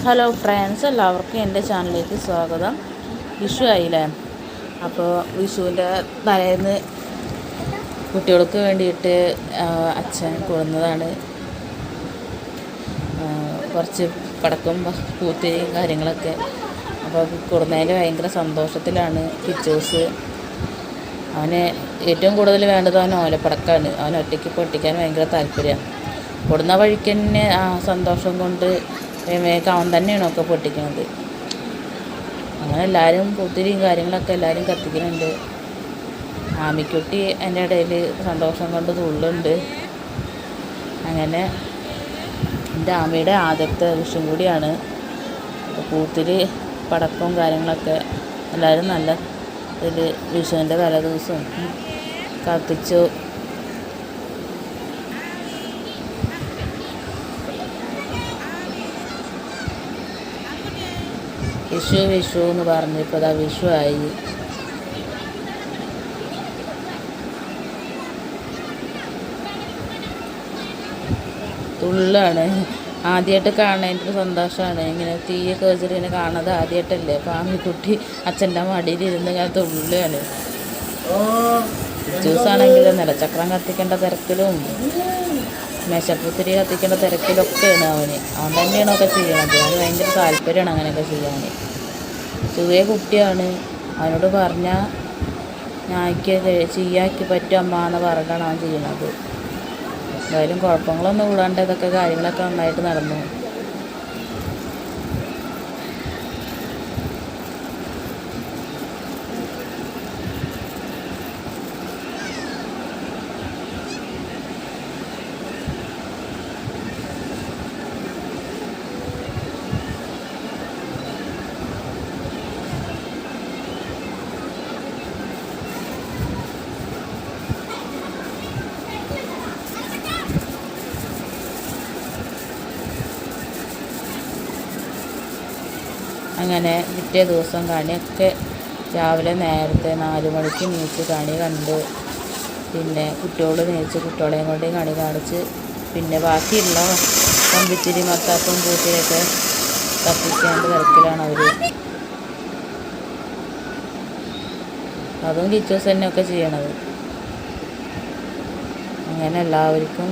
Hello friends, എല്ലാവർക്കും എൻ്റെ ചാനലിലേക്ക് സ്വാഗതം. വിഷു ആയില്ലേ? അപ്പോൾ വിഷുവിൻ്റെ തലേന്ന് കുട്ടികൾക്ക് വേണ്ടിയിട്ട് അച്ഛൻ കൊടുന്നതാണ് കുറച്ച് പടക്കം പൂത്തിരിയും കാര്യങ്ങളൊക്കെ. അപ്പോൾ കൊടുന്നതിൽ ഭയങ്കര സന്തോഷത്തിലാണ് കിച്ചൂസ്. അവന് ഏറ്റവും കൂടുതൽ വേണ്ടത് അവൻ ഓലപ്പടക്കമാണ്. അവൻ ഒറ്റയ്ക്ക് പൊട്ടിക്കാൻ ഭയങ്കര താല്പര്യമാണ്. കൊടുന്ന വഴിക്ക് തന്നെ ആ സന്തോഷം കൊണ്ട് വേഗം അവൻ തന്നെയാണ് ഒക്കെ പൊട്ടിക്കുന്നത്. അങ്ങനെ എല്ലാവരും പൂത്തിരിയും കാര്യങ്ങളൊക്കെ എല്ലാവരും കത്തിക്കുന്നുണ്ട്. ആമിക്കുട്ടി എൻ്റെ ഇടയിൽ സന്തോഷം കൊണ്ട് തുള്ളുണ്ട്. അങ്ങനെ എൻ്റെ ആമിയുടെ ആദ്യത്തെ വിഷും കൂടിയാണ്. പൂത്തിരി പടക്കവും കാര്യങ്ങളൊക്കെ എല്ലാവരും നല്ല ഇതിൽ വിഷുവിൻ്റെ തലേ ദിവസം കത്തിച്ചു. വിഷു എന്ന് പറഞ്ഞപ്പോൾ അതാ വിഷു ആയി. തുള്ളാണ്. ആദ്യമായിട്ട് കാണേണ്ട ഒരു സന്തോഷമാണ്. ഇങ്ങനെ തീയൊക്കെ വെച്ചിട്ട് ഇങ്ങനെ കാണുന്നത് ആദ്യമായിട്ടല്ലേ. അപ്പോൾ ആമിക്കുട്ടി അച്ഛൻ്റെ മടിയിലിരുന്ന് ഇങ്ങനെ തുള്ളുകയാണ്. ജ്യൂസാണെങ്കിൽ നിലച്ചക്രം കത്തിക്കേണ്ട തിരക്കിലും മേശപ്പൂത്തിരി കത്തിക്കേണ്ട തിരക്കിലൊക്കെയാണ് അവൻ തന്നെയാണ് ഒക്കെ ചെയ്യണത്. അവന് ഭയങ്കര താല്പര്യമാണ് അങ്ങനെയൊക്കെ ചെയ്യാൻ. ചെറിയ കുട്ടിയാണ്. അവനോട് പറഞ്ഞാൽ ഞായ്ക്ക് ചെയ്യാക്കി പറ്റും അമ്മ എന്ന് പറഞ്ഞാണ് അവൻ ചെയ്യണത്. എന്തായാലും കുഴപ്പങ്ങളൊന്നും കൂടാണ്ട് ഇതൊക്കെ കാര്യങ്ങളൊക്കെ നന്നായിട്ട് നടന്നു. അങ്ങനെ പിറ്റേ ദിവസം കണിയൊക്കെ രാവിലെ നേരത്തെ 4 മണിക്ക് നീച്ച് കണി കണ്ട്, പിന്നെ കുട്ടിയോട് നീച്ച് കുട്ടികളെയും കൊണ്ട് കണി കാണിച്ച്, പിന്നെ ബാക്കിയുള്ള കമ്പിത്തിരി മത്താപ്പും പൂത്തിരിയൊക്കെ കത്തിക്കേണ്ട തിരക്കിലാണ് അവർ. അതും കിച്ചൂസ് തന്നെയൊക്കെ ചെയ്യണത്. അങ്ങനെ എല്ലാവർക്കും